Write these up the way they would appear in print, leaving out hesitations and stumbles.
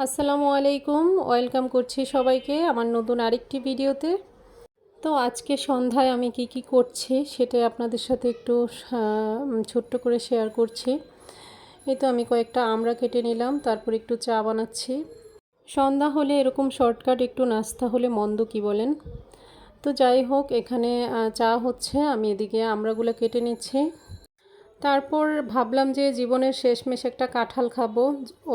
আসসালামু আলাইকুম, ওয়েলকাম করছি সবাইকে আমার নতুন আরেকটি ভিডিওতে। তো আজকে সন্ধ্যায় আমি কি করছি সেটাই আপনাদের সাথে একটু ছোট্ট করে শেয়ার করছি। এই তো আমি কয়েকটা আমড়া কেটে নিলাম, তারপর একটু চা বানাচ্ছি। সন্ধ্যা হলে এরকম শর্টকাট একটু নাস্তা হলে মন্দ কি বলেন। তো যাই হোক, এখানে চা হচ্ছে, আমি এদিকে আমড়াগুলো কেটে নিচ্ছি। তারপর ভাবলাম যে জীবনের শেষমেশ একটা কাঁঠাল খাবো।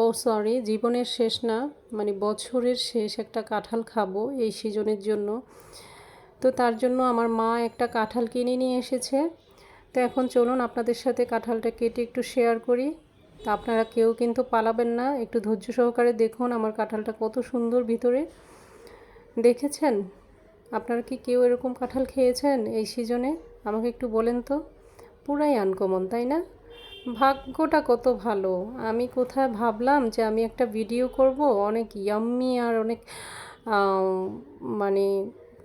ও সরি, জীবনের শেষ না, মানে বছরের শেষ একটা কাঁঠাল খাবো এই সিজনের জন্য। তো তার জন্য আমার মা একটা কাঁঠাল কিনে নিয়ে এসেছে। তো এখন চলুন আপনাদের সাথে কাঁঠালটা কেটে একটু শেয়ার করি। তা আপনারা কেউ কিন্তু পালাবেন না, একটু ধৈর্য সহকারে দেখুন আমার কাঁঠালটা কত সুন্দর ভিতরে। দেখেছেন? আপনারা কি কেউ এরকম কাঁঠাল খেয়েছেন এই সিজনে? আমাকে একটু বলেন তো। পুরাই আনকমন, তাই না? ভাগ্যটা কত ভালো। আমি কোথায় ভাবলাম যে আমি একটা ভিডিও করব, অনেক ইয়াম্মি আর অনেক মানে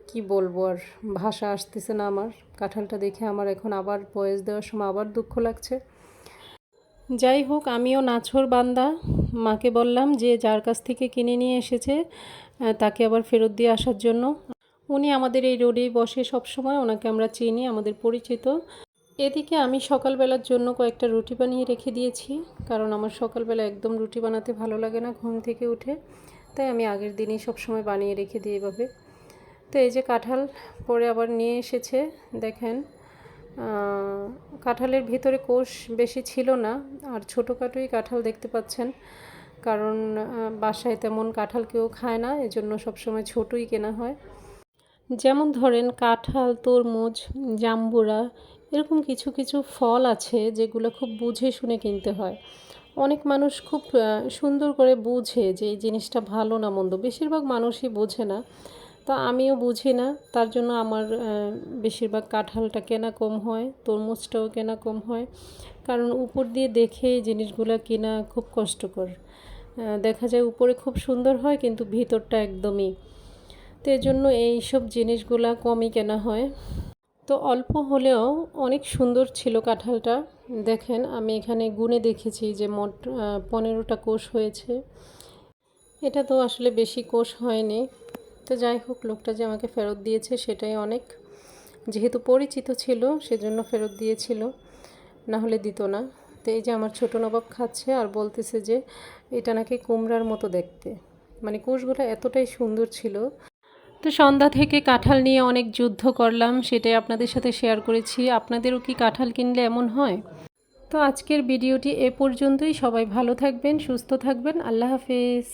কি বলবো, আর ভাষা আসতেছে না আমার। কাঁঠালটা দেখে আমার এখন আবার ভয়েস দেওয়ার সময় আবার দুঃখ লাগছে। যাই হোক, আমিও নাছোড় বান্দা। মাকে বললাম যে যার কাছ থেকে কিনে নিয়ে এসেছে তাকে আবার ফেরত দিয়ে আসার জন্য। উনি আমাদের এই রোডেই বসে সব সময়, ওনাকে আমরা চিনি, আমাদের পরিচিত। এদিকে আমি সকালবেলার জন্য কয়েকটা রুটি বানিয়ে রেখে দিয়েছি, কারণ আমার সকালবেলা একদম রুটি বানাতে ভালো লাগে না ঘুম থেকে উঠে। তাই আমি আগের দিনই সবসময় বানিয়ে রেখে দিই এভাবে। তো এই যে কাঁঠাল পরে আবার নিয়ে এসেছে, দেখেন। কাঁঠালের ভিতরে কোষ বেশি ছিল না, আর ছোটোখাটোই কাঁঠাল দেখতে পাচ্ছেন, কারণ বাসায় তেমন কাঁঠাল কেউ খায় না, এজন্য সবসময় ছোটোই কেনা হয়। যেমন ধরেন কাঁঠাল, তরমুজ, জাম্বুরা, এরকম কিছু কিছু ফল আছে যেগুলো খুব বুঝে শুনে কিনতে হয়। অনেক মানুষ খুব সুন্দর করে বুঝে যে এই জিনিসটা ভালো না মন্দ, বেশিরভাগ মানুষই বোঝে না। তা আমিও বুঝি না, তার জন্য আমার বেশিরভাগ কাঁঠালটা কেনা কম হয়, তরমুজটাও কেনা কম হয়। কারণ উপর দিয়ে দেখে এই জিনিসগুলো কেনা খুব কষ্টকর। দেখা যায় উপরে খুব সুন্দর হয় কিন্তু ভিতরটা একদমই। তো এজন্য এইসব জিনিসগুলা কমই কেনা হয়। তো অল্প হলেও অনেক সুন্দর ছিল কাঁঠালটা। দেখেন, আমি এখানে গুনে দেখেছি যে মোট 15টা কোষ হয়েছে। এটা তো আসলে বেশি কোষ হয়নি। তো যাই হোক, লোকটা যে আমাকে ফেরত দিয়েছে সেটাই অনেক। যেহেতু পরিচিত ছিল সেজন্য ফেরত দিয়েছিল, না হলে দিত না। তো এই যে আমার ছোটো নবাব খাচ্ছে আর বলতেছে যে এটা নাকি কুমড়ার মতো দেখতে, মানে কোষগুলো এতটাই সুন্দর ছিল। তো সন্ধ্যা থেকে কাঁঠাল নিয়ে অনেক যুদ্ধ করলাম, সেটাই আপনাদের সাথে শেয়ার করেছি। আপনাদেরও কি কাঁঠাল কিনলে এমন হয়? তো আজকের ভিডিওটি এ পর্যন্তই। সবাই ভালো থাকবেন, সুস্থ থাকবেন। আল্লাহ হাফেজ।